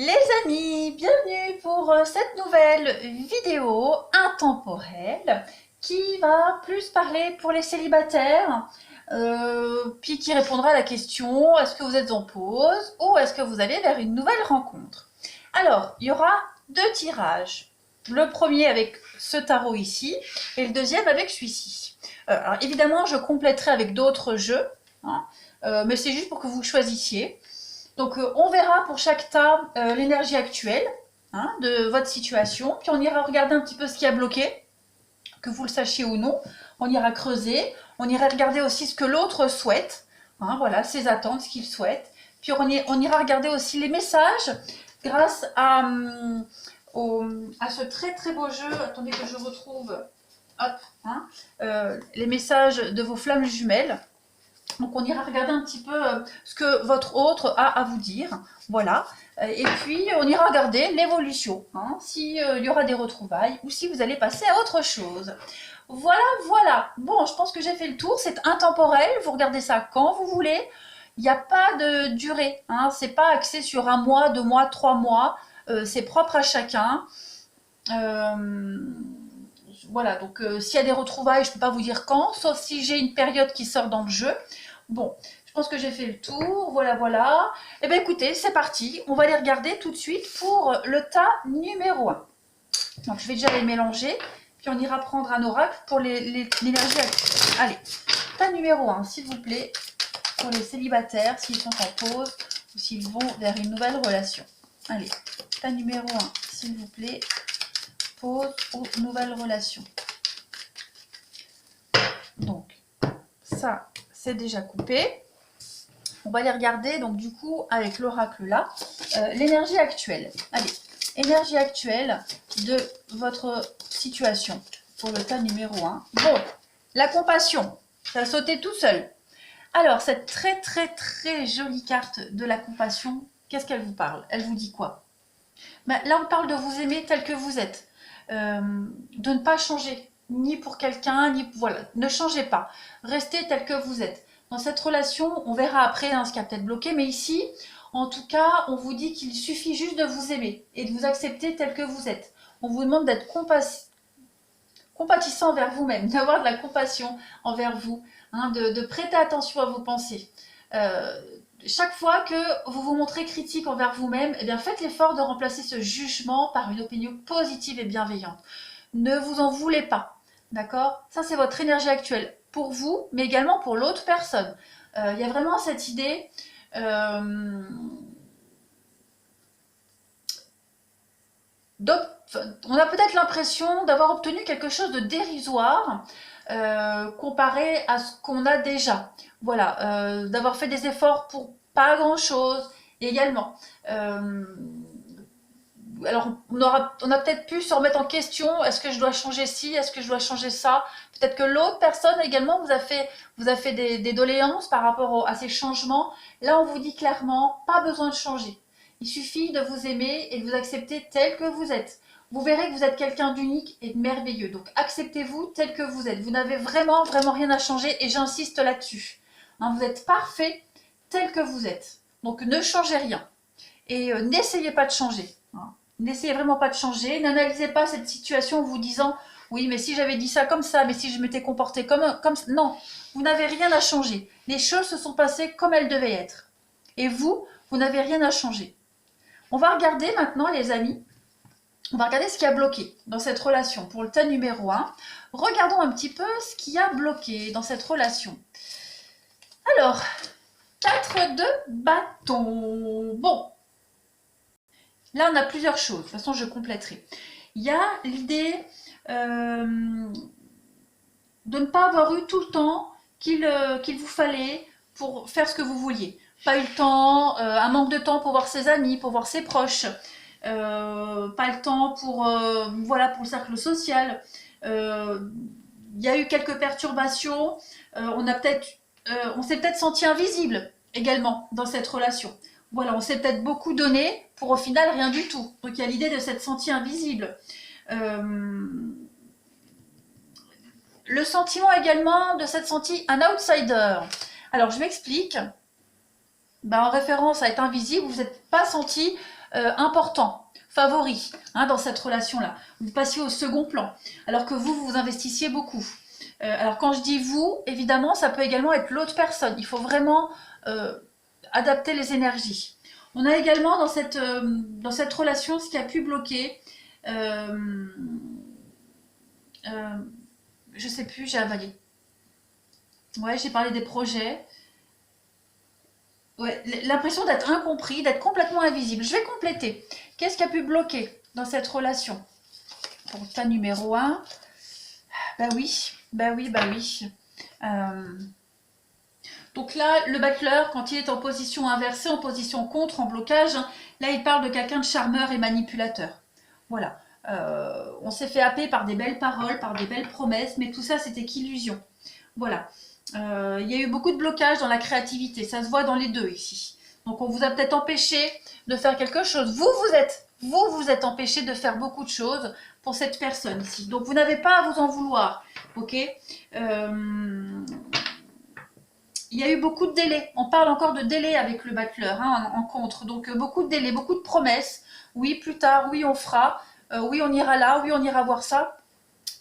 Les amis, bienvenue pour cette nouvelle vidéo intemporelle qui va plus parler pour les célibataires, puis qui répondra à la question est-ce que vous êtes en pause ou est-ce que vous allez vers une nouvelle rencontre. Alors, il y aura deux tirages. Le premier avec ce tarot ici et le deuxième avec celui-ci. Alors évidemment, je compléterai avec d'autres jeux, hein, mais c'est juste pour que vous choisissiez. Donc on verra pour chaque tas l'énergie actuelle de votre situation, puis on ira regarder un petit peu ce qui a bloqué, que vous le sachiez ou non, on ira creuser, on ira regarder aussi ce que l'autre souhaite, voilà, ses attentes, ce qu'il souhaite, puis on ira regarder aussi les messages grâce à ce très très beau jeu, attendez que je retrouve, hop, les messages de vos flammes jumelles. Donc on ira regarder un petit peu ce que votre autre a à vous dire, voilà. Et puis on ira regarder l'évolution, s'il y aura des retrouvailles ou si vous allez passer à autre chose. Voilà, voilà. Bon, je pense que j'ai fait le tour, c'est intemporel, vous regardez ça quand vous voulez. Il n'y a pas de durée, c'est pas axé sur 1 mois, 2 mois, 3 mois, c'est propre à chacun. Voilà, donc s'il y a des retrouvailles, je ne peux pas vous dire quand, sauf si j'ai une période qui sort dans le jeu. Bon, je pense que j'ai fait le tour, voilà, voilà. Eh bien écoutez, c'est parti, on va les regarder tout de suite pour le tas numéro 1. Donc je vais déjà les mélanger, puis on ira prendre un oracle pour l'énergie actuelle. Allez, tas numéro 1, s'il vous plaît, pour les célibataires, s'ils sont en pause ou s'ils vont vers une nouvelle relation. Allez, tas numéro 1, s'il vous plaît, pause ou nouvelle relation. Donc, ça, c'est déjà coupé. On va les regarder, donc du coup, avec l'oracle là, l'énergie actuelle. Allez, énergie actuelle de votre situation pour le tas numéro 1. Bon, la compassion, ça a sauté tout seul. Alors, cette très très très jolie carte de la compassion, qu'est-ce qu'elle vous parle? Elle vous dit quoi? Là, on parle de vous aimer tel que vous êtes. De ne pas changer, ni pour quelqu'un, ni voilà, ne changez pas, restez tel que vous êtes. Dans cette relation, on verra après ce qui a peut-être bloqué, mais ici, en tout cas, on vous dit qu'il suffit juste de vous aimer et de vous accepter tel que vous êtes. On vous demande d'être compatissant envers vous-même, d'avoir de la compassion envers vous, de prêter attention à vos pensées. Chaque fois que vous vous montrez critique envers vous-même, eh bien faites l'effort de remplacer ce jugement par une opinion positive et bienveillante. Ne vous en voulez pas, d'accord? Ça, c'est votre énergie actuelle pour vous, mais également pour l'autre personne. Il y a vraiment cette idée on a peut-être l'impression d'avoir obtenu quelque chose de dérisoire comparé à ce qu'on a déjà. Voilà, d'avoir fait des efforts pour pas grand-chose également. Alors, on a peut-être pu se remettre en question, est-ce que je dois changer ci, est-ce que je dois changer ça? Peut-être que l'autre personne également vous a fait des doléances par rapport à ces changements. Là, on vous dit clairement, pas besoin de changer. Il suffit de vous aimer et de vous accepter tel que vous êtes. Vous verrez que vous êtes quelqu'un d'unique et de merveilleux. Donc, acceptez-vous tel que vous êtes. Vous n'avez vraiment, vraiment rien à changer et j'insiste là-dessus. Vous êtes parfait tel que vous êtes. Donc, ne changez rien. Et n'essayez pas de changer. N'essayez vraiment pas de changer. N'analysez pas cette situation en vous disant « Oui, mais si j'avais dit ça comme ça, mais si je m'étais comporté comme ça. » Non, vous n'avez rien à changer. Les choses se sont passées comme elles devaient être. Et vous n'avez rien à changer. On va regarder maintenant, les amis, on va regarder ce qui a bloqué dans cette relation. Pour le tas numéro 1, regardons un petit peu ce qui a bloqué dans cette relation. Alors, 4 de bâton. Bon. Là, on a plusieurs choses. De toute façon, je compléterai. Il y a l'idée de ne pas avoir eu tout le temps qu'il vous fallait pour faire ce que vous vouliez. Pas eu le temps, un manque de temps pour voir ses amis, pour voir ses proches. Pas le temps pour le cercle social. Il y a eu quelques perturbations. On s'est peut-être senti invisible également dans cette relation. Voilà, on s'est peut-être beaucoup donné pour au final rien du tout. Donc il y a l'idée de s'être senti invisible. Le sentiment également de s'être senti un outsider. Alors je m'explique. En référence à être invisible, vous n'êtes pas senti important, favori, hein, dans cette relation-là. Vous passiez au second plan, alors que vous vous investissiez beaucoup. Alors quand je dis vous, évidemment, ça peut également être l'autre personne. Il faut vraiment adapter les énergies. On a également dans cette relation ce qui a pu bloquer. Je sais plus, j'ai avalé. Ouais, j'ai parlé des projets. Ouais, l'impression d'être incompris, d'être complètement invisible. Je vais compléter. Qu'est-ce qui a pu bloquer dans cette relation? Pour le tas numéro 1. Bah oui, bah oui, bah oui. Donc là, le battleur, quand il est en position inversée, en position contre, en blocage, là, il parle de quelqu'un de charmeur et manipulateur. Voilà. On s'est fait happer par des belles paroles, par des belles promesses, mais tout ça, c'était qu'illusion. Voilà. Il y a eu beaucoup de blocages dans la créativité. Ça se voit dans les deux ici. Donc, on vous a peut-être empêché de faire quelque chose. Vous êtes empêché de faire beaucoup de choses pour cette personne ici. Donc, vous n'avez pas à vous en vouloir. Ok. Il y a eu beaucoup de délais. On parle encore de délais avec le battleur hein, en contre. Donc, beaucoup de délais, beaucoup de promesses. Oui, plus tard, oui, on fera. Oui, on ira là, oui, on ira voir ça.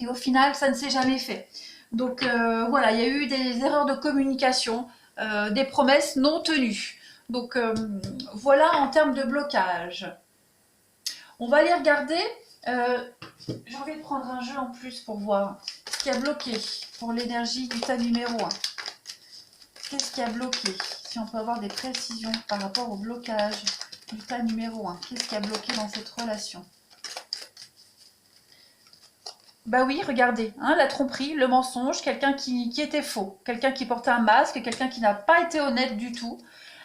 Et au final, ça ne s'est jamais fait. Donc, voilà, il y a eu des erreurs de communication, des promesses non tenues. Donc, voilà en termes de blocage. On va aller regarder. J'ai envie de prendre un jeu en plus pour voir ce qui a bloqué pour l'énergie du tas numéro 1. Qu'est-ce qui a bloqué? Si on peut avoir des précisions par rapport au blocage du tas numéro 1. Qu'est-ce qui a bloqué dans cette relation? Bah oui, regardez, hein, la tromperie, le mensonge, quelqu'un qui était faux, quelqu'un qui portait un masque, quelqu'un qui n'a pas été honnête du tout.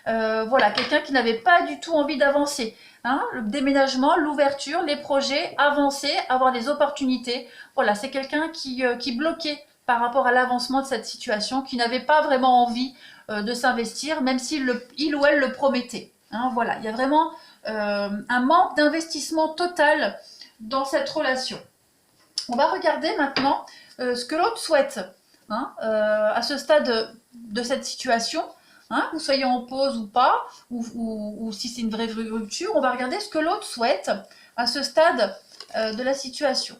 Voilà, quelqu'un qui n'avait pas du tout envie d'avancer. Hein, le déménagement, l'ouverture, les projets, avancer, avoir des opportunités. Voilà, c'est quelqu'un qui bloquait par rapport à l'avancement de cette situation, qui n'avait pas vraiment envie de s'investir, même s'il il ou elle le promettait. Hein, voilà, il y a vraiment un manque d'investissement total dans cette relation. On va regarder maintenant ce que l'autre souhaite hein, à ce stade de cette situation. Hein, que vous soyez en pause ou pas, ou si c'est une vraie rupture, on va regarder ce que l'autre souhaite à ce stade de la situation.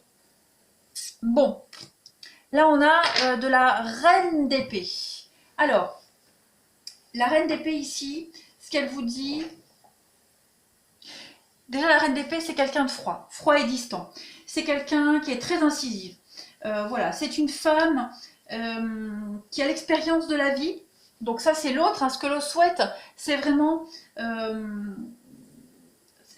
Bon, là on a de la reine d'épée. Alors, la reine d'épée ici, ce qu'elle vous dit... Déjà la reine d'épée c'est quelqu'un de froid, froid et distant. C'est quelqu'un qui est très incisive. Voilà, c'est une femme qui a l'expérience de la vie. Donc ça c'est l'autre, hein. Ce que l'on souhaite, c'est vraiment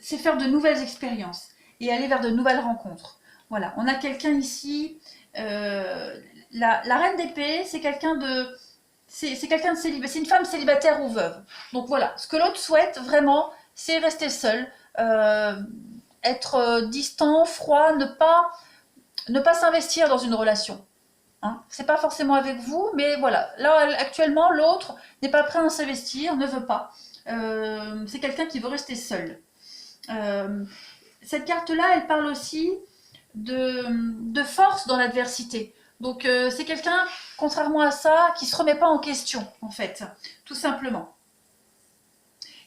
c'est faire de nouvelles expériences et aller vers de nouvelles rencontres. Voilà, on a quelqu'un ici, la reine d'épée, c'est quelqu'un de... C'est quelqu'un de célibataire, c'est une femme célibataire ou veuve. Donc voilà, ce que l'autre souhaite vraiment, c'est rester seul, être distant, froid, ne pas s'investir dans une relation. Hein. C'est pas forcément avec vous, mais voilà. Là, actuellement, l'autre n'est pas prêt à s'investir, ne veut pas. C'est quelqu'un qui veut rester seul. Cette carte-là, elle parle aussi de force dans l'adversité. Donc, c'est quelqu'un, contrairement à ça, qui ne se remet pas en question, en fait, tout simplement.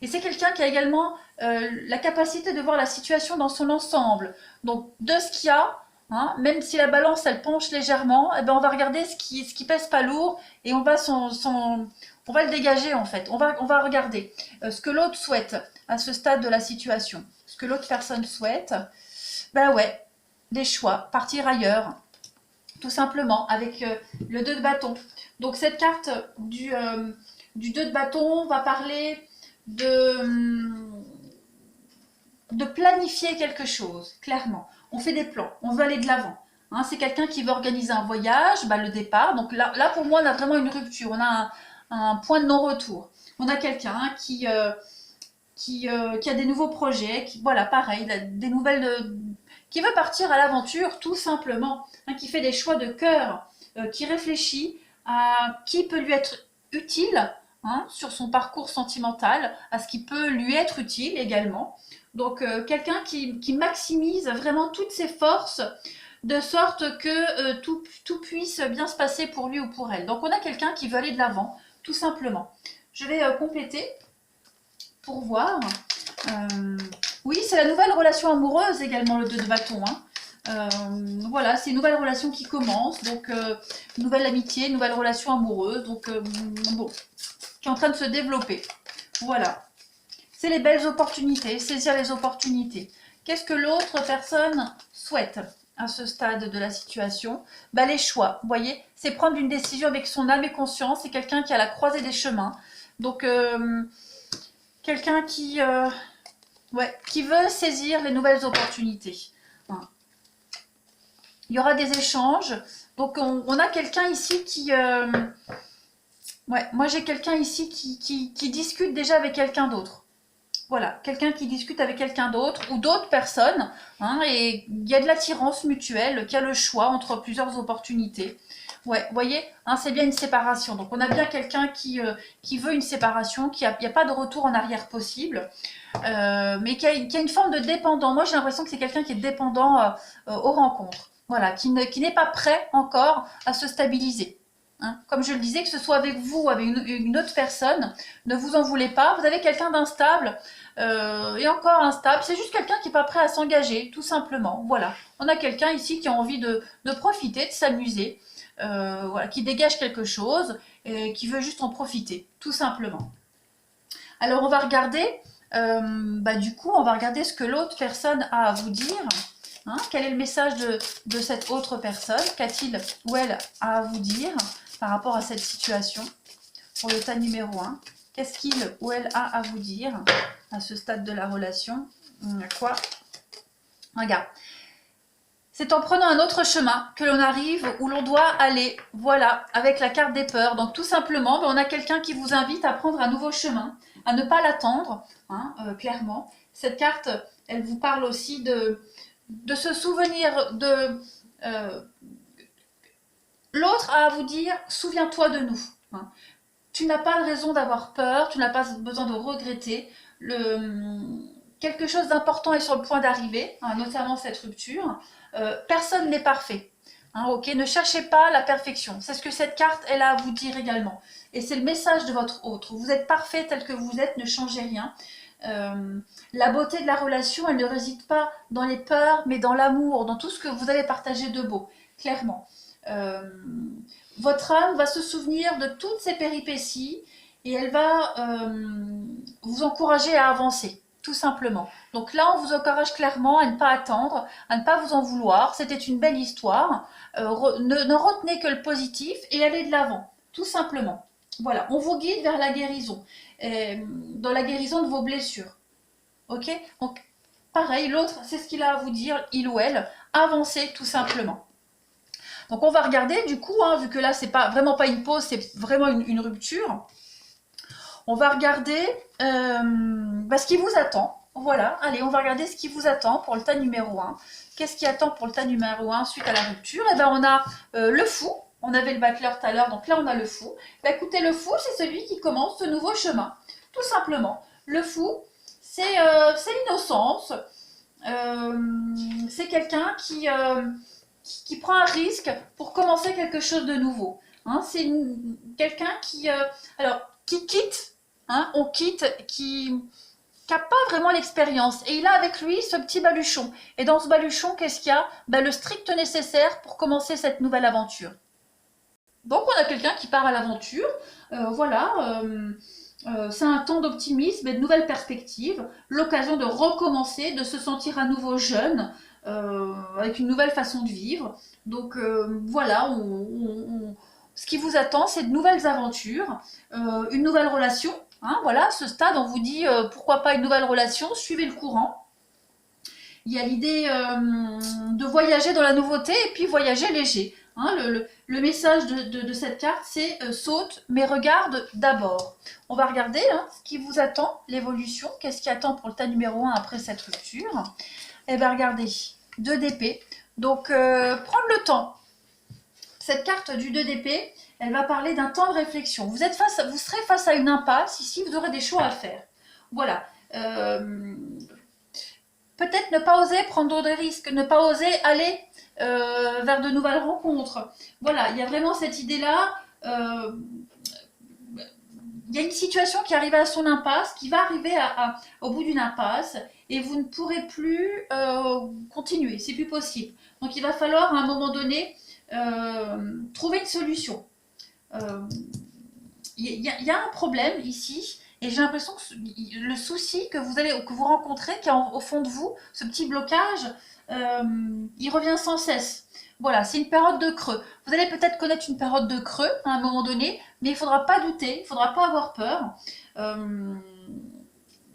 Et c'est quelqu'un qui a également la capacité de voir la situation dans son ensemble. Donc, de ce qu'il y a, hein, même si la balance, elle penche légèrement, eh ben, on va regarder ce qui pèse pas lourd et on va le dégager, en fait. On va regarder ce que l'autre souhaite à ce stade de la situation. Ce que l'autre personne souhaite, ben ouais, des choix, partir ailleurs, tout simplement, avec le 2 de bâton. Donc, cette carte du 2 de bâton va parler de planifier quelque chose, clairement. On fait des plans, on veut aller de l'avant. Hein, c'est quelqu'un qui veut organiser un voyage, bah, le départ. Donc là, pour moi, on a vraiment une rupture, on a un point de non-retour. On a quelqu'un qui a des nouveaux projets, voilà, pareil, des nouvelles... qui veut partir à l'aventure, tout simplement. Hein, qui fait des choix de cœur, qui réfléchit à qui peut lui être utile, hein, sur son parcours sentimental, à ce qui peut lui être utile également. Donc quelqu'un qui maximise vraiment toutes ses forces de sorte que tout puisse bien se passer pour lui ou pour elle. Donc on a quelqu'un qui veut aller de l'avant, tout simplement. Je vais compléter pour voir. Oui, c'est la nouvelle relation amoureuse également, le 2 de bâton. Hein. Voilà, c'est une nouvelle relation qui commence, donc nouvelle amitié, nouvelle relation amoureuse, donc bon, qui est en train de se développer. Voilà. C'est les belles opportunités, saisir les opportunités. Qu'est-ce que l'autre personne souhaite à ce stade de la situation? Bah, les choix, vous voyez, c'est prendre une décision avec son âme et conscience. C'est quelqu'un qui est à la croisée des chemins. Donc, quelqu'un ouais, qui veut saisir les nouvelles opportunités. Hein. Il y aura des échanges. Donc, on a quelqu'un ici qui... ouais, moi j'ai quelqu'un ici qui discute déjà avec quelqu'un d'autre. Voilà, quelqu'un qui discute avec quelqu'un d'autre ou d'autres personnes, hein, et il y a de l'attirance mutuelle, qu'il y a le choix entre plusieurs opportunités. Ouais, vous voyez, hein, c'est bien une séparation. Donc on a bien quelqu'un qui veut une séparation, il n'y a pas de retour en arrière possible, mais qui a une forme de dépendant. Moi j'ai l'impression que c'est quelqu'un qui est dépendant aux rencontres. Voilà, qui n'est pas prêt encore à se stabiliser. Hein. Comme je le disais, que ce soit avec vous ou avec une autre personne, ne vous en voulez pas. Vous avez quelqu'un d'instable et encore instable. C'est juste quelqu'un qui n'est pas prêt à s'engager, tout simplement. Voilà. On a quelqu'un ici qui a envie de profiter, de s'amuser, voilà, qui dégage quelque chose et qui veut juste en profiter, tout simplement. Alors, on va regarder, du coup, on va regarder ce que l'autre personne a à vous dire. Hein, quel est le message de cette autre personne? Qu'a-t-il ou elle a à vous dire par rapport à cette situation? Pour le tas numéro 1, qu'est-ce qu'il ou elle a à vous dire à ce stade de la relation? Quoi? Regarde. C'est en prenant un autre chemin que l'on arrive où l'on doit aller. Voilà, avec la carte des peurs. Donc tout simplement, on a quelqu'un qui vous invite à prendre un nouveau chemin, à ne pas l'attendre, hein, clairement. Cette carte, elle vous parle aussi de se souvenir de... l'autre a à vous dire, souviens-toi de nous. Hein. Tu n'as pas de raison d'avoir peur, tu n'as pas besoin de regretter. Quelque chose d'important est sur le point d'arriver, hein, notamment cette rupture. Personne n'est parfait. Hein, ok, ne cherchez pas la perfection. C'est ce que cette carte elle a à vous dire également. Et c'est le message de votre autre. Vous êtes parfait tel que vous êtes, ne changez rien. La beauté de la relation, elle ne réside pas dans les peurs, mais dans l'amour, dans tout ce que vous avez partagé de beau, clairement. Votre âme va se souvenir de toutes ces péripéties et elle va vous encourager à avancer, tout simplement. Donc là, on vous encourage clairement à ne pas attendre, à ne pas vous en vouloir. C'était une belle histoire. Ne retenez que le positif et allez de l'avant, tout simplement. Voilà, on vous guide vers la guérison, dans la guérison de vos blessures. Ok? Donc, pareil, l'autre, c'est ce qu'il a à vous dire, il ou elle, avancez tout simplement. Donc on va regarder du coup, hein, vu que là c'est vraiment pas une pause, c'est vraiment une rupture. On va regarder ce qui vous attend. Voilà, allez, on va regarder ce qui vous attend pour le tas numéro 1. Qu'est-ce qui attend pour le tas numéro 1 suite à la rupture? Et on a le fou. On avait le battleur tout à l'heure, donc là on a le fou. Écoutez, le fou, c'est celui qui commence ce nouveau chemin, tout simplement. Le fou, c'est l'innocence. C'est quelqu'un qui prend un risque pour commencer quelque chose de nouveau. Hein, c'est quelqu'un qui quitte, hein, on quitte, qui n'a pas vraiment l'expérience. Et il a avec lui ce petit baluchon. Et dans ce baluchon, qu'est-ce qu'il y a? Le strict nécessaire pour commencer cette nouvelle aventure. Donc on a quelqu'un qui part à l'aventure. Voilà. C'est un temps d'optimisme et de nouvelles perspectives, l'occasion de recommencer, de se sentir à nouveau jeune, avec une nouvelle façon de vivre. Donc voilà, ce qui vous attend, c'est de nouvelles aventures, une nouvelle relation. Hein, voilà, à ce stade, on vous dit pourquoi pas une nouvelle relation, suivez le courant. Il y a l'idée de voyager dans la nouveauté et puis voyager léger. Hein, le message de cette carte, c'est saute, mais regarde d'abord. On va regarder hein, ce qui vous attend, l'évolution. Qu'est-ce qui attend pour le tas numéro 1 après cette rupture? Eh bien, regardez, 2 d'épée. Donc, prendre le temps. Cette carte du 2 d'épée, elle va parler d'un temps de réflexion. Vous serez face à une impasse. Ici, vous aurez des choix à faire. Voilà. Peut-être ne pas oser prendre des risques, ne pas oser aller vers de nouvelles rencontres. Voilà, il y a vraiment cette idée-là il y a une situation qui arrive à son impasse, qui va arriver au bout d'une impasse, et vous ne pourrez plus continuer, c'est plus possible. Donc il va falloir à un moment donné trouver une solution. Y a un problème ici, et j'ai l'impression que le souci que vous rencontrez, qui est au fond de vous, ce petit blocage, il revient sans cesse. Voilà, c'est une période de creux. Vous allez peut-être connaître une période de creux à un moment donné, mais il ne faudra pas douter, il ne faudra pas avoir peur.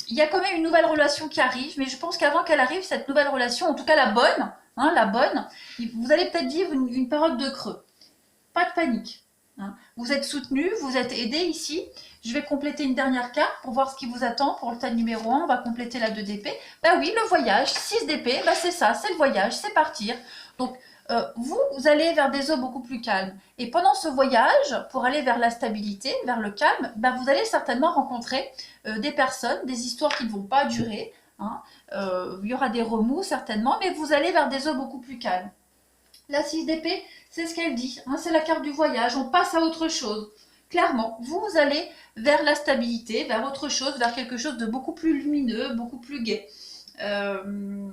Il y a quand même une nouvelle relation qui arrive, mais je pense qu'avant qu'elle arrive, cette nouvelle relation, en tout cas la bonne, vous allez peut-être vivre une période de creux. Pas de panique. Vous êtes soutenu, vous êtes aidé ici. Je vais compléter une dernière carte pour voir ce qui vous attend pour le tas numéro 1. On va compléter la 2 d'épée. Bah oui, le voyage, 6 d'épée, bah c'est ça, c'est le voyage, c'est partir. Donc, vous allez vers des eaux beaucoup plus calmes. Et pendant ce voyage, pour aller vers la stabilité, vers le calme, bah vous allez certainement rencontrer des personnes, des histoires qui ne vont pas durer. Il y aura des remous certainement, mais vous allez vers des eaux beaucoup plus calmes. La 6 d'épée, c'est ce qu'elle dit, c'est la carte du voyage, on passe à autre chose. Clairement, vous allez vers la stabilité, vers autre chose, vers quelque chose de beaucoup plus lumineux, beaucoup plus gai. En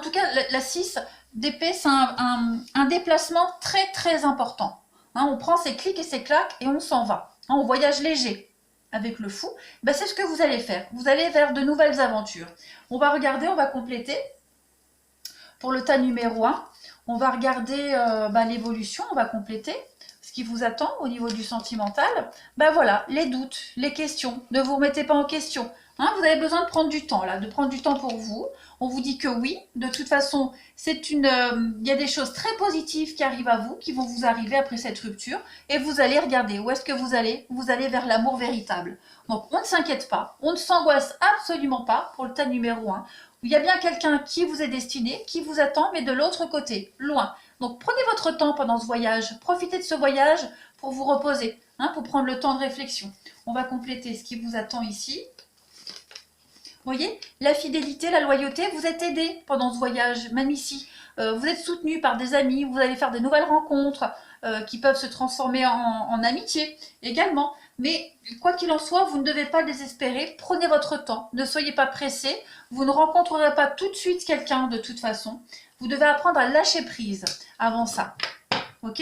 tout cas, la 6 d'épée, c'est un déplacement très très important. On prend ses clics et ses claques et on s'en va. On voyage léger. Avec le fou, c'est ce que vous allez faire. Vous allez vers de nouvelles aventures. On va regarder, on va compléter. Pour le tas numéro 1, on va regarder l'évolution, on va compléter ce qui vous attend au niveau du sentimental. Voilà, les doutes, les questions, ne vous remettez pas en question. Vous avez besoin de prendre du temps, là, de prendre du temps pour vous. On vous dit que oui, de toute façon, il y a des choses très positives qui arrivent à vous, qui vont vous arriver après cette rupture. Et vous allez regarder, où est-ce que vous allez? Vous allez vers l'amour véritable. Donc, on ne s'inquiète pas, on ne s'angoisse absolument pas pour le tas numéro 1. Il y a bien quelqu'un qui vous est destiné, qui vous attend, mais de l'autre côté, loin. Donc, prenez votre temps pendant ce voyage. Profitez de ce voyage pour vous reposer, pour prendre le temps de réflexion. On va compléter ce qui vous attend ici. Vous voyez, la fidélité, la loyauté, vous êtes aidé pendant ce voyage, même ici. Vous êtes soutenu par des amis, vous allez faire de nouvelles rencontres qui peuvent se transformer en amitié également. Mais quoi qu'il en soit, vous ne devez pas désespérer, prenez votre temps, ne soyez pas pressé, vous ne rencontrerez pas tout de suite quelqu'un de toute façon. Vous devez apprendre à lâcher prise avant ça. Ok ?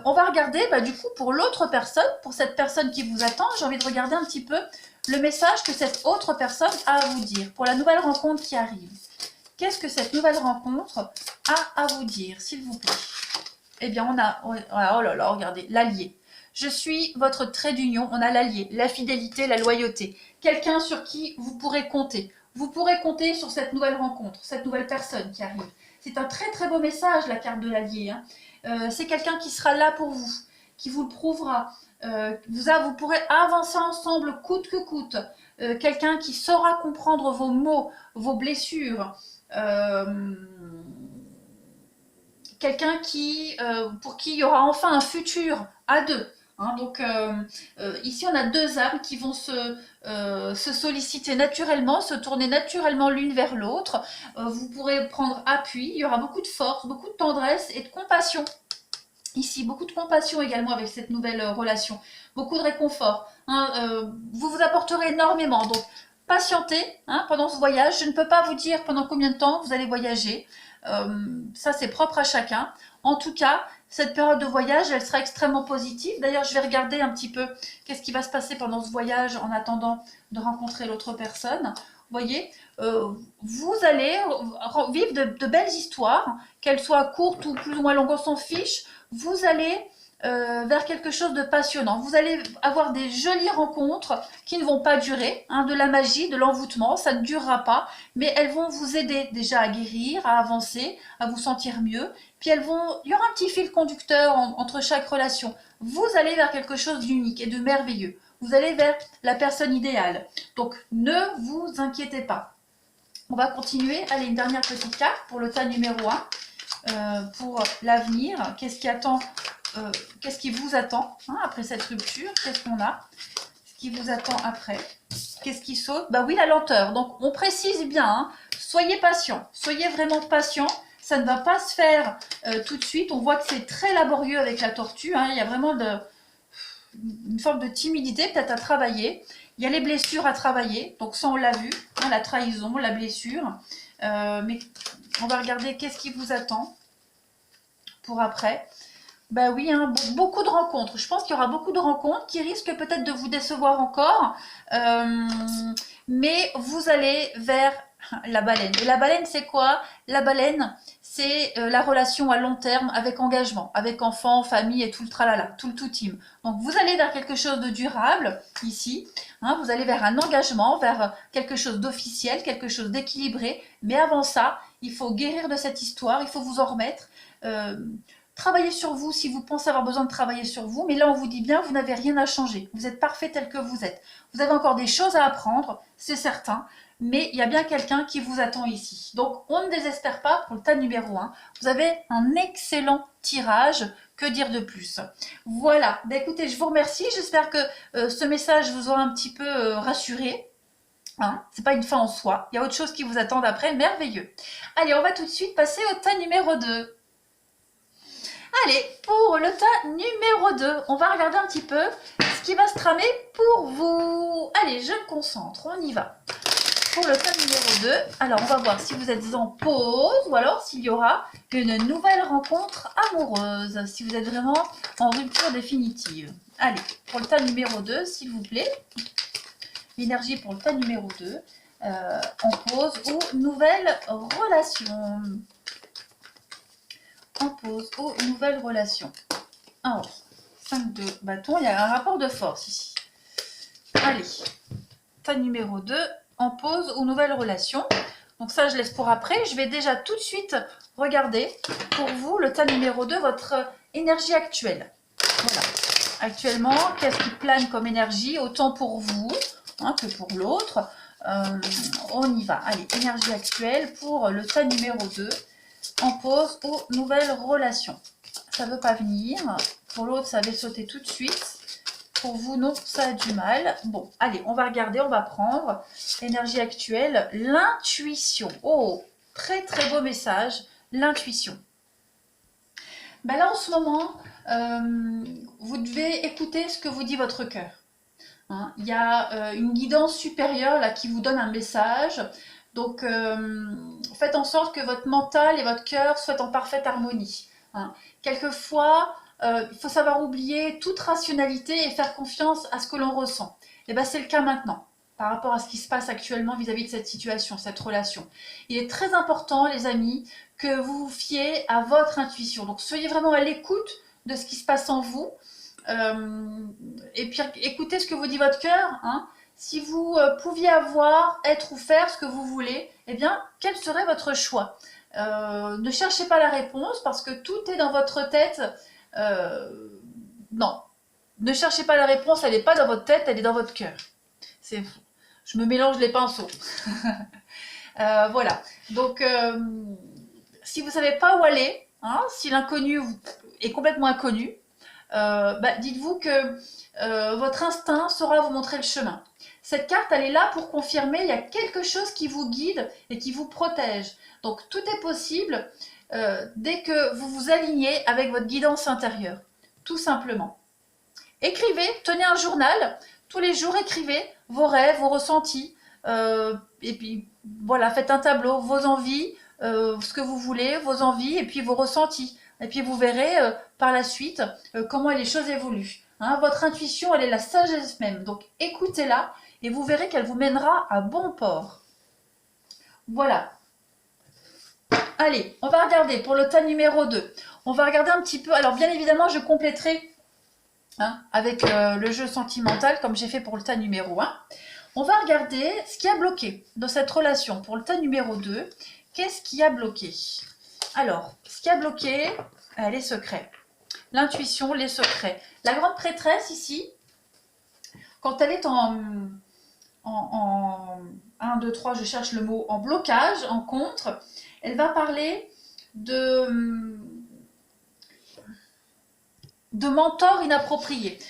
On va regarder du coup pour l'autre personne, pour cette personne qui vous attend, j'ai envie de regarder un petit peu le message que cette autre personne a à vous dire pour la nouvelle rencontre qui arrive. Qu'est-ce que cette nouvelle rencontre a à vous dire, s'il vous plaît? Eh bien, on a, oh là là, regardez, l'allié. Je suis votre trait d'union, on a l'allié, la fidélité, la loyauté. Quelqu'un sur qui vous pourrez compter. Vous pourrez compter sur cette nouvelle rencontre, cette nouvelle personne qui arrive. C'est un très très beau message, la carte de l'allié. C'est quelqu'un qui sera là pour vous, qui vous le prouvera. Vous pourrez avancer ensemble coûte que coûte. Quelqu'un qui saura comprendre vos maux, vos blessures. Quelqu'un pour qui il y aura enfin un futur à deux. Donc ici on a deux âmes qui vont se solliciter naturellement, se tourner naturellement l'une vers l'autre. Vous pourrez prendre appui, il y aura beaucoup de force, beaucoup de tendresse et de compassion. Ici, beaucoup de compassion également avec cette nouvelle relation, beaucoup de réconfort. Vous vous apporterez énormément, donc patientez pendant ce voyage. Je ne peux pas vous dire pendant combien de temps vous allez voyager. Ça, c'est propre à chacun. En tout cas, cette période de voyage, elle sera extrêmement positive. D'ailleurs, je vais regarder un petit peu qu'est-ce qui va se passer pendant ce voyage en attendant de rencontrer l'autre personne. Vous voyez, vous allez vivre de belles histoires, qu'elles soient courtes ou plus ou moins longues, on s'en fiche. Vous allez vers quelque chose de passionnant. Vous allez avoir des jolies rencontres qui ne vont pas durer, de la magie, de l'envoûtement, ça ne durera pas, mais elles vont vous aider déjà à guérir, à avancer, à vous sentir mieux. Puis il y aura un petit fil conducteur entre chaque relation. Vous allez vers quelque chose d'unique et de merveilleux. Vous allez vers la personne idéale. Donc ne vous inquiétez pas. On va continuer. Allez, une dernière petite carte pour le tas numéro 1. Pour l'avenir, qu'est-ce qui vous attend après cette rupture? Qu'est-ce qu'on a? Ce qui vous attend après? Qu'est-ce qui saute? Oui, la lenteur. Donc, on précise bien, soyez patient, soyez vraiment patient. Ça ne va pas se faire tout de suite. On voit que c'est très laborieux avec la tortue. Il y a vraiment une forme de timidité peut-être à travailler. Il y a les blessures à travailler, donc ça on l'a vu, hein, la trahison, la blessure. Mais on va regarder qu'est-ce qui vous attend pour après. Ben oui, hein, beaucoup de rencontres. Je pense qu'il y aura beaucoup de rencontres qui risquent peut-être de vous décevoir encore. Euh, mais vous allez vers la baleine. Et la baleine, c'est quoi? La baleine, c'est la relation à long terme avec engagement, avec enfants, famille et tout le tralala, tout le tout team. Donc vous allez vers quelque chose de durable ici. Hein, vous allez vers un engagement, vers quelque chose d'officiel, quelque chose d'équilibré. Mais avant ça, il faut guérir de cette histoire, il faut vous en remettre. Euh, Travaillez sur vous si vous pensez avoir besoin de travailler sur vous, mais là on vous dit bien, vous n'avez rien à changer. Vous êtes parfait tel que vous êtes. Vous avez encore des choses à apprendre, c'est certain, mais il y a bien quelqu'un qui vous attend ici. Donc on ne désespère pas pour le tas numéro 1. Vous avez un excellent tirage, que dire de plus? Voilà, ben écoutez, je vous remercie, j'espère que ce message vous aura un petit peu rassuré. Hein, c'est pas une fin en soi, il y a autre chose qui vous attend après, merveilleux. Allez, on va tout de suite passer au tas numéro 2. Allez, pour le tas numéro 2, on va regarder un petit peu ce qui va se tramer pour vous. Allez, je me concentre, on y va. Pour le tas numéro 2, alors on va voir si vous êtes en pause ou alors s'il y aura une nouvelle rencontre amoureuse, si vous êtes vraiment en rupture définitive. Allez, pour le tas numéro 2, s'il vous plaît, l'énergie pour le tas numéro 2, en pause ou nouvelle relation. En pause aux nouvelles relations. 1, 5, 2, bâton. Il y a un rapport de force ici. Allez, tas numéro 2, en pause aux nouvelles relations. Donc ça, je laisse pour après. Je vais déjà tout de suite regarder pour vous, le tas numéro 2, votre énergie actuelle. Voilà. Actuellement, qu'est-ce qui plane comme énergie, autant pour vous hein, que pour l'autre. On y va. Allez, énergie actuelle pour le tas numéro 2. En pause aux nouvelles relations. Ça ne veut pas venir. Pour l'autre, ça va sauter tout de suite. Pour vous, non, ça a du mal. Bon, allez, on va regarder, on va prendre l'énergie actuelle, l'intuition. Oh, très très beau message, l'intuition. Ben là, en ce moment, vous devez écouter ce que vous dit votre cœur. Hein, il y a une guidance supérieure là qui vous donne un message. Donc, faites en sorte que votre mental et votre cœur soient en parfaite harmonie. Hein. Quelquefois, il faut savoir oublier toute rationalité et faire confiance à ce que l'on ressent. Et bien, c'est le cas maintenant, par rapport à ce qui se passe actuellement vis-à-vis de cette situation, cette relation. Il est très important, les amis, que vous vous fiez à votre intuition. Donc, soyez vraiment à l'écoute de ce qui se passe en vous. Et puis, écoutez ce que vous dit votre cœur, hein. Si vous pouviez avoir, être ou faire ce que vous voulez, eh bien, quel serait votre choix? Ne cherchez pas la réponse parce que tout est dans votre tête. Non, ne cherchez pas la réponse, elle n'est pas dans votre tête, elle est dans votre cœur. Je me mélange les pinceaux. Voilà. Donc, si vous ne savez pas où aller, hein, si l'inconnu est complètement inconnu, dites-vous que votre instinct saura vous montrer le chemin. Cette carte, elle est là pour confirmer, il y a quelque chose qui vous guide et qui vous protège. Donc tout est possible dès que vous vous alignez avec votre guidance intérieure, tout simplement. Écrivez, tenez un journal, tous les jours écrivez vos rêves, vos ressentis, et puis voilà, faites un tableau, vos envies, ce que vous voulez, vos envies, et puis vos ressentis. Et puis vous verrez par la suite comment les choses évoluent. Hein, votre intuition, elle est la sagesse même, donc écoutez-la, et vous verrez qu'elle vous mènera à bon port. Voilà. Allez, on va regarder pour le tas numéro 2. On va regarder un petit peu. Alors, bien évidemment, je compléterai hein, avec le jeu sentimental, comme j'ai fait pour le tas numéro 1. On va regarder ce qui a bloqué dans cette relation. Pour le tas numéro 2, qu'est-ce qui a bloqué? Alors, ce qui a bloqué, les secrets. L'intuition, les secrets. La grande prêtresse, ici, quand elle est en 1, 2, 3, je cherche le mot, en blocage, en contre, elle va parler de mentor inapproprié,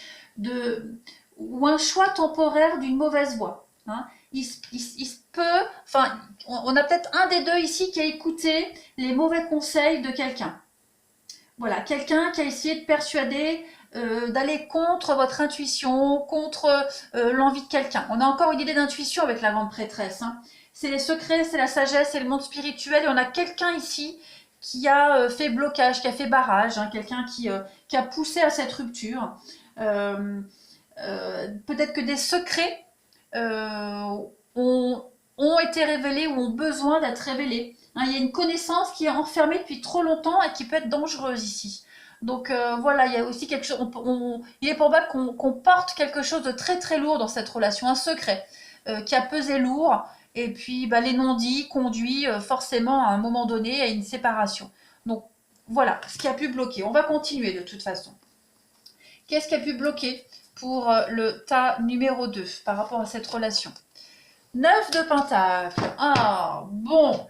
ou un choix temporaire d'une mauvaise voie. Hein. Il se peut, enfin, on a peut-être un des deux ici qui a écouté les mauvais conseils de quelqu'un. Voilà, quelqu'un qui a essayé de persuader, d'aller contre votre intuition, contre l'envie de quelqu'un. On a encore une idée d'intuition avec la grande prêtresse, hein. C'est les secrets, c'est la sagesse, c'est le monde spirituel. Et on a quelqu'un ici qui a fait blocage, qui a fait barrage, hein, quelqu'un qui a poussé à cette rupture. Euh, Peut-être que des secrets euh, ont, ont été révélés ou ont besoin d'être révélés. Hein, il y a une connaissance qui est enfermée depuis trop longtemps et qui peut être dangereuse ici. Donc voilà, il y a aussi quelque chose. Il est probable qu'on porte quelque chose de très très lourd dans cette relation, un secret qui a pesé lourd. Et puis bah, les non-dits conduit forcément à un moment donné à une séparation. Donc voilà ce qui a pu bloquer. On va continuer de toute façon. Qu'est-ce qui a pu bloquer pour le tas numéro 2 par rapport à cette relation? 9 de Pentacle. Ah, bon.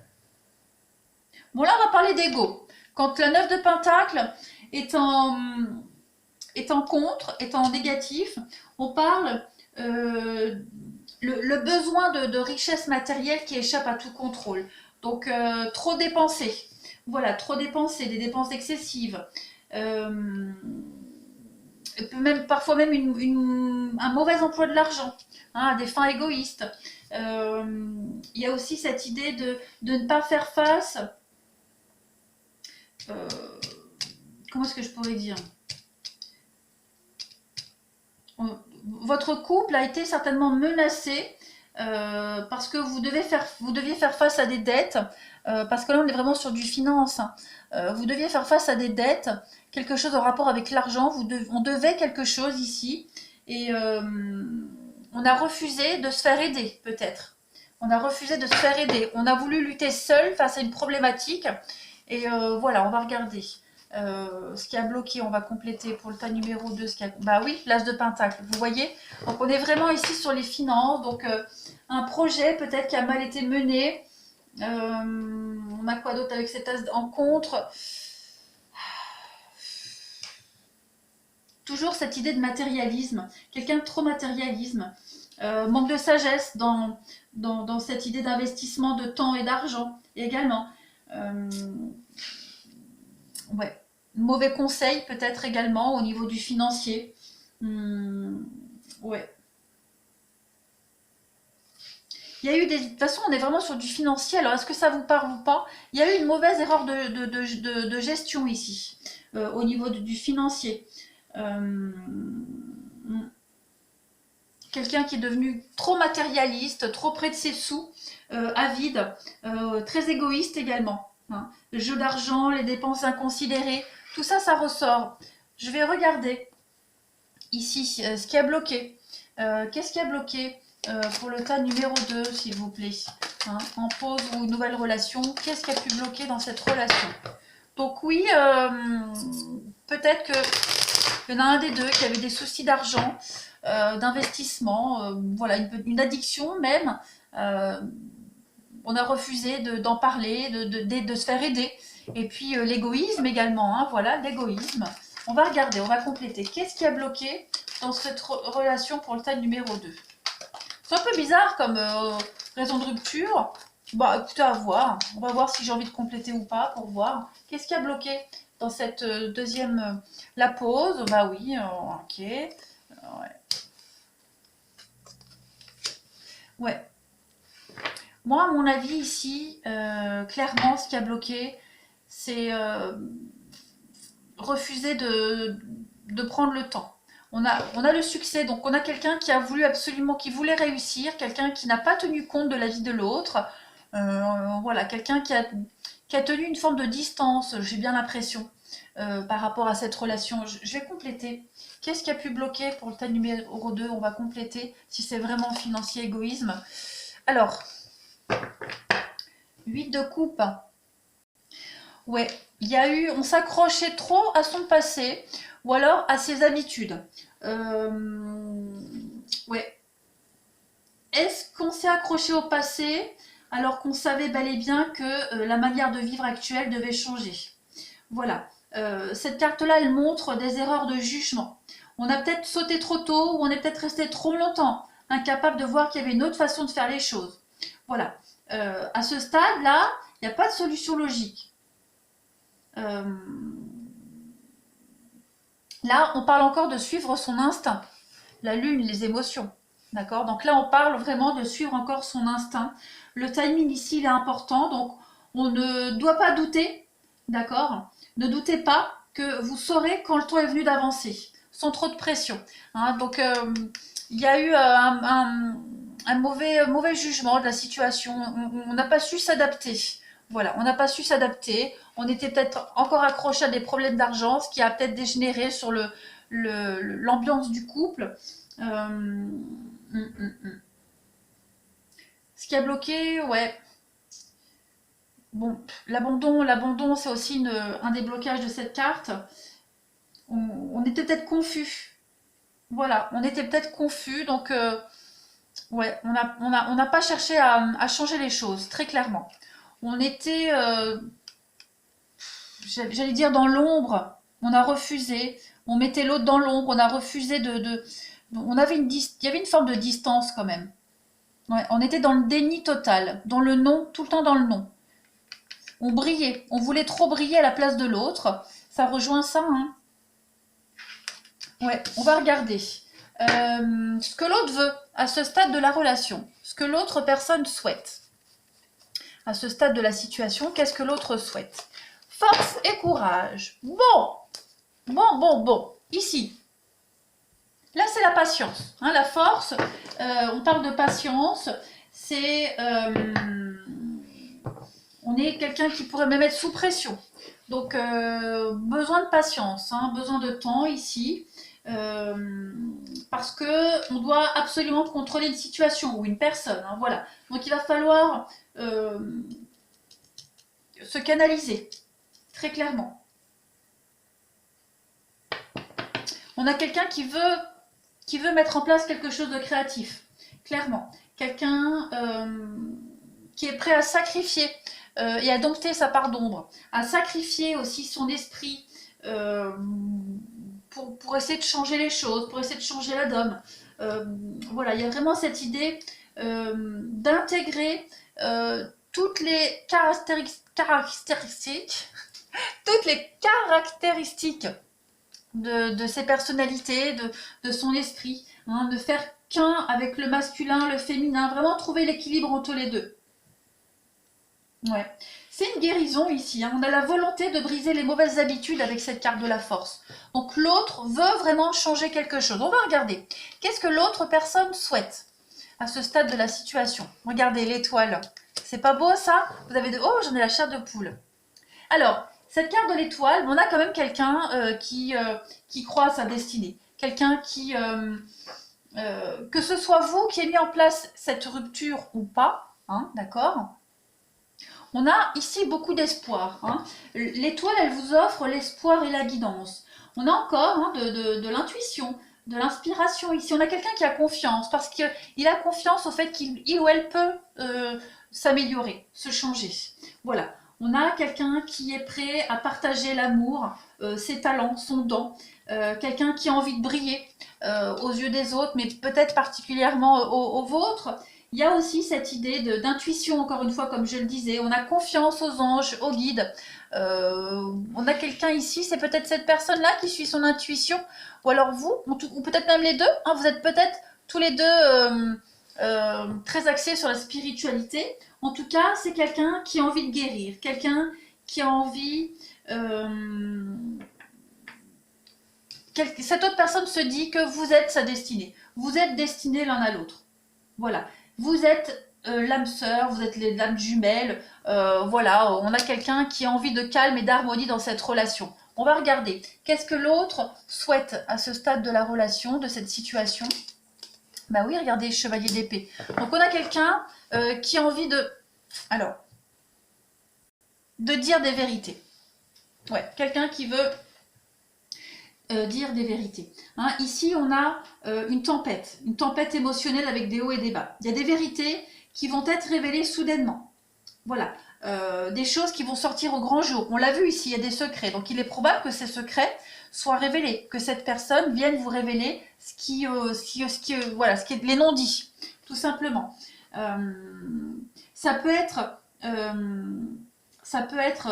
Bon, là, on va parler d'ego. Quand la 9 de Pentacle est en contre, est en négatif, on parle le besoin de richesse matérielle qui échappe à tout contrôle. Donc, trop dépenser. Voilà, trop dépenser, des dépenses excessives. Euh, Parfois même un mauvais emploi de l'argent, hein, à des fins égoïstes. Il y a aussi cette idée de ne pas faire face. euh, Comment est-ce que je pourrais dire? Votre couple a été certainement menacé parce que vous deviez faire face à des dettes, parce que là on est vraiment sur du finance. Vous deviez faire face à des dettes, quelque chose en rapport avec l'argent, on devait quelque chose ici, et on a refusé de se faire aider peut-être. On a refusé de se faire aider. On a voulu lutter seul face à une problématique, et voilà, on va regarder. Ce qui a bloqué, on va compléter pour le tas numéro 2. Bah oui, l'as de Pentacle, vous voyez. Donc on est vraiment ici sur les finances. Donc un projet peut-être qui a mal été mené. On a quoi d'autre avec cet as en contre? Toujours cette idée de matérialisme. Quelqu'un de trop matérialisme. Manque de sagesse dans cette idée d'investissement de temps et d'argent également. Ouais. Mauvais conseil peut-être également au niveau du financier. Ouais. Il y a eu des... De toute façon, on est vraiment sur du financier. Alors, est-ce que ça vous parle ou pas? Il y a eu une mauvaise erreur de gestion ici, au niveau du financier. Euh, Quelqu'un qui est devenu trop matérialiste, trop près de ses sous, avide, très égoïste également, hein. Le jeu d'argent, les dépenses inconsidérées, tout ça, ça ressort. Je vais regarder ici ce qui a bloqué. Qu'est-ce qui a bloqué pour le tas numéro 2, s'il vous plaît, hein, en pause ou nouvelle relation? Qu'est-ce qui a pu bloquer dans cette relation? Donc oui, peut-être qu'il y en a un des deux qui avait des soucis d'argent, d'investissement, voilà, une addiction même. Euh, on a refusé d'en parler, de se faire aider. Et puis l'égoïsme également, hein, voilà, l'égoïsme. On va regarder, on va compléter. Qu'est-ce qui a bloqué dans cette relation pour le tas numéro 2? C'est un peu bizarre comme raison de rupture. Bah écoutez, à voir. On va voir si j'ai envie de compléter ou pas pour voir. Qu'est-ce qui a bloqué dans cette deuxième... la pause? Bah oui, ok. Ouais. Ouais. Moi, à mon avis, ici, clairement, ce qui a bloqué, c'est refuser de prendre le temps. On a le succès, donc on a quelqu'un qui a voulu absolument, qui voulait réussir, quelqu'un qui n'a pas tenu compte de la vie de l'autre. Voilà, quelqu'un qui a tenu une forme de distance, j'ai bien l'impression, par rapport à cette relation. Je vais compléter. Qu'est-ce qui a pu bloquer pour le tas numéro 2? On va compléter si c'est vraiment financier égoïsme. Alors, 8 de coupe. Ouais, il y a eu, on s'accrochait trop à son passé ou alors à ses habitudes. Ouais. Est-ce qu'on s'est accroché au passé alors qu'on savait bel et bien que la manière de vivre actuelle devait changer? Voilà. Cette carte-là, elle montre des erreurs de jugement. On a peut-être sauté trop tôt ou on est peut-être resté trop longtemps incapable de voir qu'il y avait une autre façon de faire les choses. Voilà. À ce stade-là, il n'y a pas de solution logique. Euh, Là, on parle encore de suivre son instinct. La lune, les émotions. D'accord? Donc là, on parle vraiment de suivre encore son instinct. Le timing ici, il est important. Donc, on ne doit pas douter. D'accord? Ne doutez pas que vous saurez quand le temps est venu d'avancer, sans trop de pression. Hein. Donc, il y a eu un mauvais jugement de la situation. On n'a pas su s'adapter. Voilà, on n'a pas su s'adapter. On était peut-être encore accroché à des problèmes d'argent, ce qui a peut-être dégénéré sur l'ambiance du couple. Ce qui a bloqué, ouais. Bon, l'abandon, c'est aussi un des blocages de cette carte. On était peut-être confus. Voilà, on était peut-être confus, donc ouais, on n'a pas cherché à changer les choses, très clairement. On était, j'allais dire dans l'ombre, on a refusé. On mettait l'autre dans l'ombre, on a refusé on avait il y avait une forme de distance quand même. Ouais, on était dans le déni total, dans le non, tout le temps dans le non. On brillait, on voulait trop briller à la place de l'autre. Ça rejoint ça, hein. Ouais, on va regarder. Ce que l'autre veut à ce stade de la relation, ce que l'autre personne souhaite. À ce stade de la situation, qu'est-ce que l'autre souhaite? Force et courage. Bon. Ici, là, c'est la patience. Hein, la force, on parle de patience. C'est... on est quelqu'un qui pourrait même être sous pression. Donc, besoin de patience, hein, besoin de temps ici. Parce que on doit absolument contrôler une situation ou une personne. Hein, voilà. Donc, il va falloir se canaliser, très clairement. On a quelqu'un qui veut mettre en place quelque chose de créatif, clairement. Quelqu'un qui est prêt à sacrifier et à dompter sa part d'ombre, à sacrifier aussi son esprit pour essayer de changer les choses, pour essayer de changer la donne. Voilà, il y a vraiment cette idée d'intégrer toutes les caractéristiques, toutes les caractéristiques de ses personnalités, de son esprit, hein, de faire qu'un avec le masculin, le féminin, vraiment trouver l'équilibre entre les deux. Ouais. C'est une guérison ici, hein. On a la volonté de briser les mauvaises habitudes avec cette carte de la force. Donc l'autre veut vraiment changer quelque chose. On va regarder. Qu'est-ce que l'autre personne souhaite à ce stade de la situation? Regardez l'étoile. C'est pas beau ça? Vous avez de... Oh, j'en ai la chair de poule. Alors, cette carte de l'étoile, on a quand même quelqu'un qui croit à sa destinée. Quelqu'un qui... que ce soit vous qui ayez mis en place cette rupture ou pas, hein, d'accord? On a ici beaucoup d'espoir. Hein. L'étoile, elle vous offre l'espoir et la guidance. On a encore hein, de l'intuition, de l'inspiration ici. On a quelqu'un qui a confiance parce qu'il a confiance au fait qu'il ou elle peut s'améliorer, se changer. Voilà. On a quelqu'un qui est prêt à partager l'amour, ses talents, son don. Quelqu'un qui a envie de briller aux yeux des autres, mais peut-être particulièrement aux vôtres. Il y a aussi cette idée d'intuition, encore une fois, comme je le disais. On a confiance aux anges, aux guides. On a quelqu'un ici, c'est peut-être cette personne-là qui suit son intuition. Ou alors vous, ou peut-être même les deux. Hein, vous êtes peut-être tous les deux très axés sur la spiritualité. En tout cas, c'est quelqu'un qui a envie de guérir. Quelqu'un qui a envie... cette autre personne se dit que vous êtes sa destinée. Vous êtes destinés l'un à l'autre. Voilà. Vous êtes l'âme sœur, vous êtes les âmes jumelles. Voilà, on a quelqu'un qui a envie de calme et d'harmonie dans cette relation. On va regarder. Qu'est-ce que l'autre souhaite à ce stade de la relation, de cette situation? Bah oui, regardez, chevalier d'épée. Donc on a quelqu'un qui a envie de dire des vérités. Ouais, quelqu'un qui veut dire des vérités. Hein, ici, on a une tempête émotionnelle avec des hauts et des bas. Il y a des vérités qui vont être révélées soudainement. Voilà, des choses qui vont sortir au grand jour. On l'a vu ici, il y a des secrets. Donc, il est probable que ces secrets soient révélés, que cette personne vienne vous révéler voilà, ce qui est les non-dits, tout simplement. Ça peut être ça peut être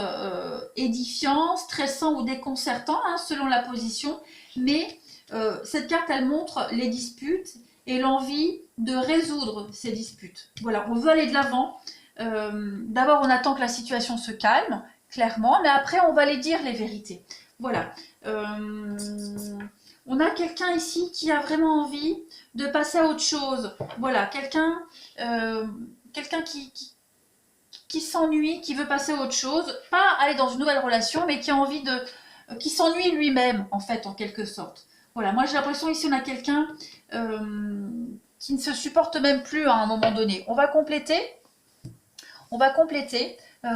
édifiant, stressant ou déconcertant, hein, selon la position. Mais cette carte, elle montre les disputes et l'envie de résoudre ces disputes. Voilà, on veut aller de l'avant. D'abord, on attend que la situation se calme, clairement, mais après, on va aller dire les vérités. Voilà. On a quelqu'un ici qui a vraiment envie de passer à autre chose. Voilà, quelqu'un qui s'ennuie, qui veut passer à autre chose, pas aller dans une nouvelle relation, mais qui a envie de... qui s'ennuie lui-même, en fait, en quelque sorte. Voilà, moi j'ai l'impression ici on a quelqu'un qui ne se supporte même plus à un moment donné. On va compléter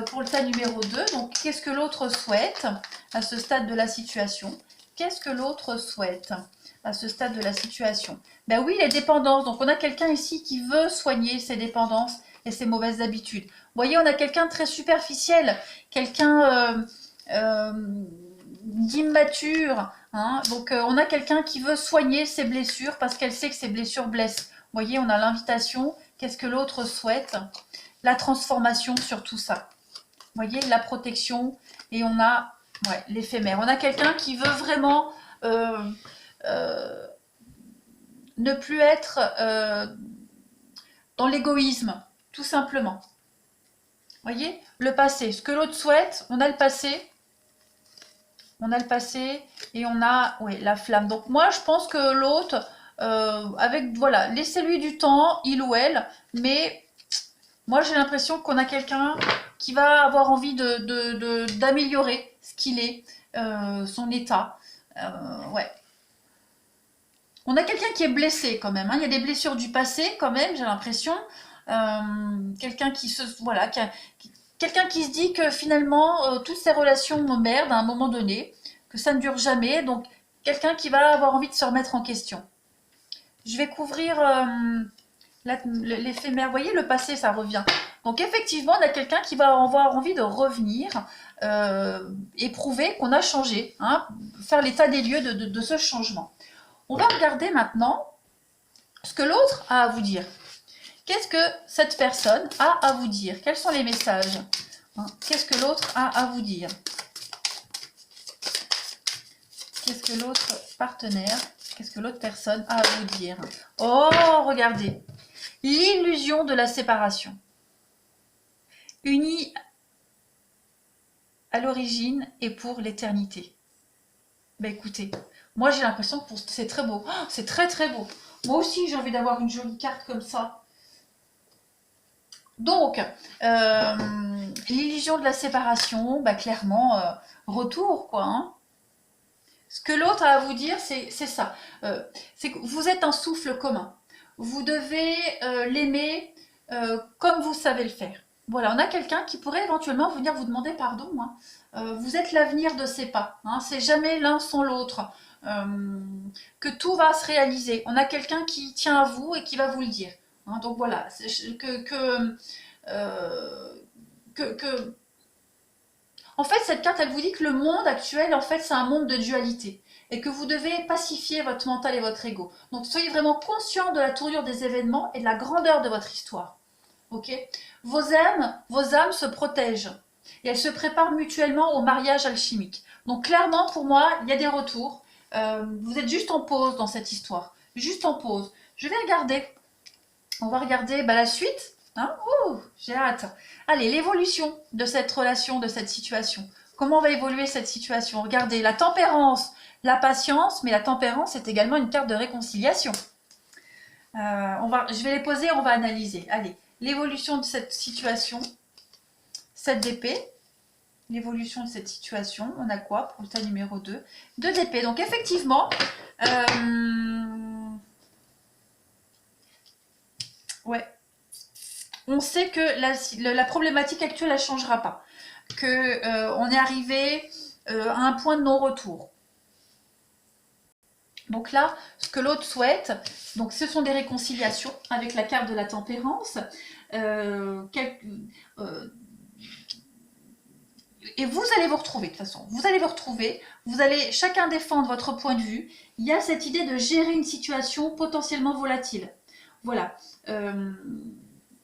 pour le tas numéro 2. Donc, qu'est-ce que l'autre souhaite à ce stade de la situation? Qu'est-ce que l'autre souhaite à ce stade de la situation? Ben oui, les dépendances. Donc, on a quelqu'un ici qui veut soigner ses dépendances et ses mauvaises habitudes. Vous voyez, on a quelqu'un de très superficiel, quelqu'un d'immature. Hein. Donc, on a quelqu'un qui veut soigner ses blessures parce qu'elle sait que ses blessures blessent. Vous voyez, on a l'invitation. Qu'est-ce que l'autre souhaite? La transformation sur tout ça. Vous voyez, la protection. Et on a l'éphémère. On a quelqu'un qui veut vraiment ne plus être dans l'égoïsme, tout simplement. Vous voyez, le passé. Ce que l'autre souhaite, on a le passé. On a le passé et on a la flamme. Donc moi, je pense que l'autre, voilà, laissez-lui du temps, il ou elle, mais moi, j'ai l'impression qu'on a quelqu'un qui va avoir envie d'améliorer ce qu'il est, son état. Ouais. On a quelqu'un qui est blessé quand même. Hein. Il y a des blessures du passé quand même, j'ai l'impression. Quelqu'un qui se... Voilà, quelqu'un qui se dit que finalement, toutes ces relations merdent à un moment donné, que ça ne dure jamais. Donc, quelqu'un qui va avoir envie de se remettre en question. Je vais couvrir l'éphémère. Vous voyez, le passé, ça revient. Donc, effectivement, on a quelqu'un qui va avoir envie de revenir et prouver qu'on a changé. Hein, faire l'état des lieux de ce changement. On va regarder maintenant ce que l'autre a à vous dire. Qu'est-ce que cette personne a à vous dire? Quels sont les messages? Qu'est-ce que l'autre a à vous dire? Qu'est-ce que l'autre partenaire, qu'est-ce que l'autre personne a à vous dire? Oh, regardez. L'illusion de la séparation. Unis à l'origine et pour l'éternité. Ben écoutez, moi j'ai l'impression que c'est très beau. Oh, c'est très très beau. Moi aussi j'ai envie d'avoir une jolie carte comme ça. Donc, l'illusion de la séparation, bah clairement, retour, quoi. Hein. Ce que l'autre a à vous dire, c'est ça. C'est que vous êtes un souffle commun. Vous devez l'aimer comme vous savez le faire. Voilà, on a quelqu'un qui pourrait éventuellement venir vous demander pardon. Hein. Vous êtes l'avenir de ses pas. Hein. C'est jamais l'un sans l'autre. Que tout va se réaliser. On a quelqu'un qui tient à vous et qui va vous le dire. Hein, donc voilà, en fait, cette carte, elle vous dit que le monde actuel, en fait, c'est un monde de dualité et que vous devez pacifier votre mental et votre ego. Donc, soyez vraiment conscient de la tournure des événements et de la grandeur de votre histoire. Ok? Vos âmes se protègent et elles se préparent mutuellement au mariage alchimique. Donc, clairement, pour moi, il y a des retours. Vous êtes juste en pause dans cette histoire. Juste en pause. Je vais regarder. On va regarder la suite. Hein. J'ai hâte. Allez, l'évolution de cette relation, de cette situation. Comment va évoluer cette situation? Regardez, la tempérance, la patience, mais la tempérance est également une carte de réconciliation. Je vais les poser, on va analyser. Allez, l'évolution de cette situation. 7 d'épée. L'évolution de cette situation. On a quoi pour le tas numéro 2? 2 d'épée. Donc effectivement... ouais. On sait que la problématique actuelle, elle ne changera pas. On est arrivé à un point de non-retour. Donc là, ce que l'autre souhaite, donc ce sont des réconciliations avec la carte de la tempérance. Et vous allez vous retrouver, de toute façon. Vous allez vous retrouver, vous allez chacun défendre votre point de vue. Il y a cette idée de gérer une situation potentiellement volatile. Voilà.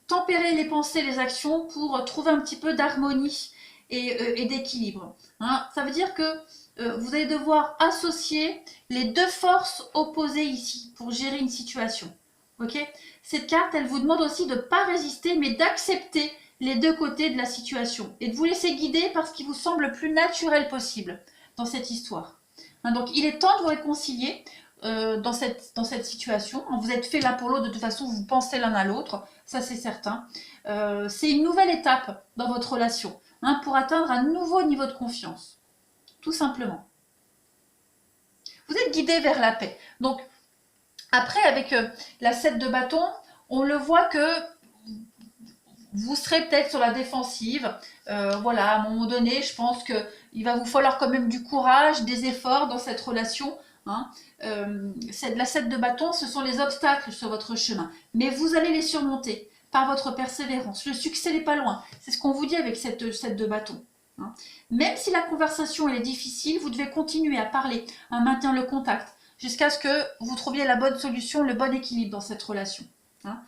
Tempérer les pensées, les actions pour trouver un petit peu d'harmonie et d'équilibre. Hein. Ça veut dire que vous allez devoir associer les deux forces opposées ici pour gérer une situation. Ok? Cette carte, elle vous demande aussi de ne pas résister, mais d'accepter les deux côtés de la situation et de vous laisser guider par ce qui vous semble le plus naturel possible dans cette histoire. Hein, donc, il est temps de vous réconcilier dans cette situation. Vous êtes fait l'un pour l'autre, de toute façon, vous pensez l'un à l'autre, ça c'est certain. C'est une nouvelle étape dans votre relation pour atteindre un nouveau niveau de confiance, tout simplement. Vous êtes guidé vers la paix. Donc, après, avec la 7 de bâton, on le voit que vous serez peut-être sur la défensive. Voilà, à un moment donné, je pense qu'il va vous falloir quand même du courage, des efforts dans cette relation. Hein. La 7 de bâton, ce sont les obstacles sur votre chemin. Mais vous allez les surmonter par votre persévérance. Le succès n'est pas loin. C'est ce qu'on vous dit avec cette 7 de bâton. Hein. Même si la conversation elle est difficile, vous devez continuer à parler, à maintenir le contact, jusqu'à ce que vous trouviez la bonne solution, le bon équilibre dans cette relation. Hein.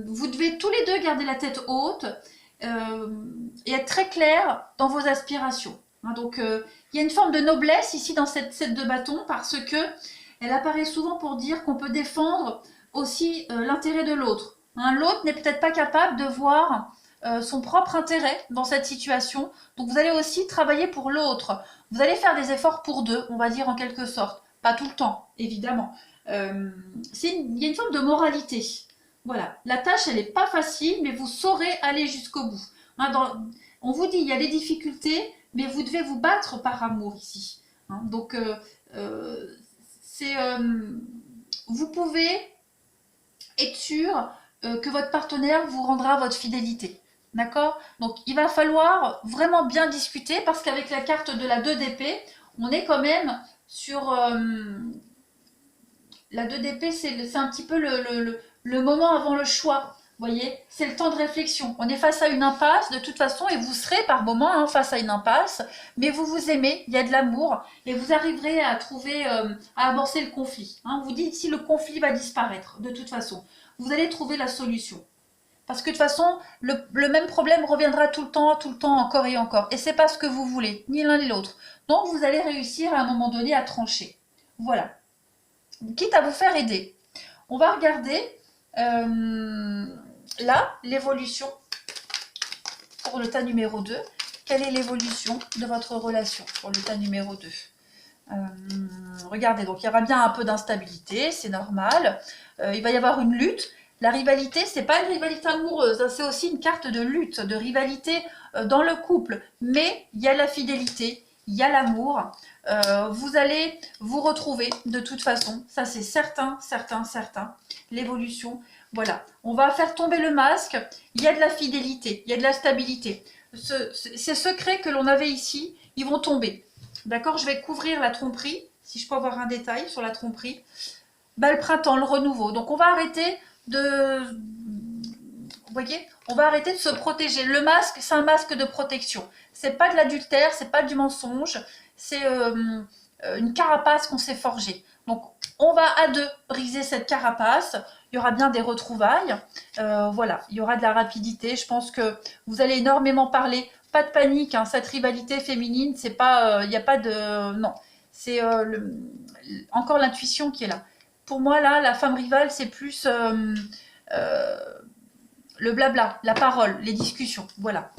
Vous devez tous les deux garder la tête haute et être très clair dans vos aspirations. Hein. Donc, il y a une forme de noblesse ici dans cette 7 de bâton parce que elle apparaît souvent pour dire qu'on peut défendre aussi l'intérêt de l'autre. Hein. L'autre n'est peut-être pas capable de voir son propre intérêt dans cette situation. Donc, vous allez aussi travailler pour l'autre. Vous allez faire des efforts pour deux, on va dire en quelque sorte. Pas tout le temps, évidemment. Il y a une forme de moralité. Voilà, la tâche, elle n'est pas facile, mais vous saurez aller jusqu'au bout. Hein, on vous dit, il y a des difficultés, mais vous devez vous battre par amour ici. Hein, donc, vous pouvez être sûr que votre partenaire vous rendra votre fidélité. D'accord? Donc, il va falloir vraiment bien discuter parce qu'avec la carte de la 2 d'épée, on est quand même sur... la 2 d'épée, c'est un petit peu le moment avant le choix. Vous voyez, c'est le temps de réflexion. On est face à une impasse de toute façon et vous serez par moment face à une impasse, mais vous vous aimez, il y a de l'amour et vous arriverez à trouver, à amorcer le conflit. Hein. Vous dites si le conflit va disparaître de toute façon, vous allez trouver la solution. Parce que de toute façon, le même problème reviendra tout le temps, encore et encore. Et c'est pas ce que vous voulez, ni l'un ni l'autre. Donc vous allez réussir à un moment donné à trancher. Voilà. Quitte à vous faire aider. On va regarder là l'évolution pour le tas numéro 2. Quelle est l'évolution de votre relation pour le tas numéro 2 ? Regardez, donc il y aura bien un peu d'instabilité, c'est normal. Il va y avoir une lutte. La rivalité, c'est pas une rivalité amoureuse, hein, c'est aussi une carte de lutte, de rivalité dans le couple. Mais il y a la fidélité, il y a l'amour. Vous allez vous retrouver de toute façon, ça c'est certain. L'évolution, voilà. On va faire tomber le masque, il y a de la fidélité, il y a de la stabilité. Ces secrets que l'on avait ici, ils vont tomber. D'accord? Je vais couvrir la tromperie, si je peux avoir un détail sur la tromperie. Bah, le printemps, le renouveau. Donc on va arrêter vous voyez, on va arrêter de se protéger. Le masque, c'est un masque de protection. C'est pas de l'adultère, c'est pas du mensonge, c'est une carapace qu'on s'est forgée. Donc, on va à deux briser cette carapace. Il y aura bien des retrouvailles. Voilà, il y aura de la rapidité. Je pense que vous allez énormément parler. Pas de panique, hein. Cette rivalité féminine, c'est pas, il n'y a pas de, non, c'est encore l'intuition qui est là. Pour moi, là, la femme rivale, c'est plus le blabla, la parole, les discussions. Voilà.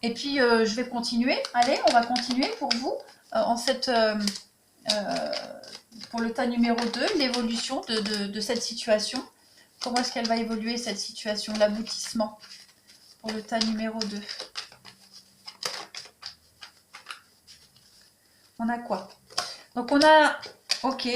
Et puis, je vais continuer. Allez, on va continuer pour vous pour le tas numéro 2, l'évolution de cette situation. Comment est-ce qu'elle va évoluer, cette situation, l'aboutissement pour le tas numéro 2. On a quoi? Donc, on a... Ok.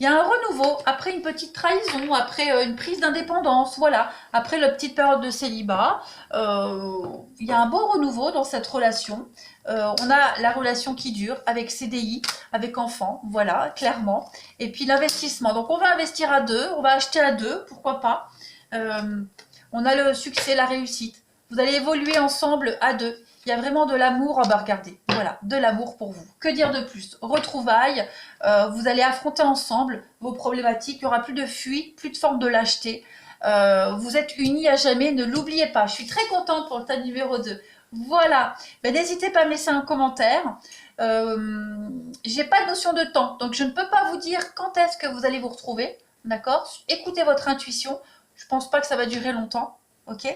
Il y a un renouveau, après une petite trahison, après une prise d'indépendance, voilà. Après la petite période de célibat, il y a un beau renouveau dans cette relation. On a la relation qui dure avec CDI, avec enfants, voilà, clairement. Et puis l'investissement. Donc on va investir à deux, on va acheter à deux, pourquoi pas. On a le succès, la réussite. Vous allez évoluer ensemble à deux. Il y a vraiment de l'amour. Ah bah regardez, voilà, de l'amour pour vous. Que dire de plus? Retrouvailles, vous allez affronter ensemble vos problématiques. Il n'y aura plus de fuite, plus de forme de lâcheté. Vous êtes unis à jamais, ne l'oubliez pas. Je suis très contente pour le tas numéro 2. Voilà, ben, n'hésitez pas à me laisser un commentaire. J'ai pas de notion de temps, donc je ne peux pas vous dire quand est-ce que vous allez vous retrouver, d'accord? Écoutez votre intuition, je pense pas que ça va durer longtemps, ok?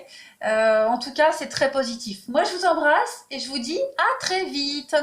En tout cas, c'est très positif. Moi, je vous embrasse et je vous dis à très vite.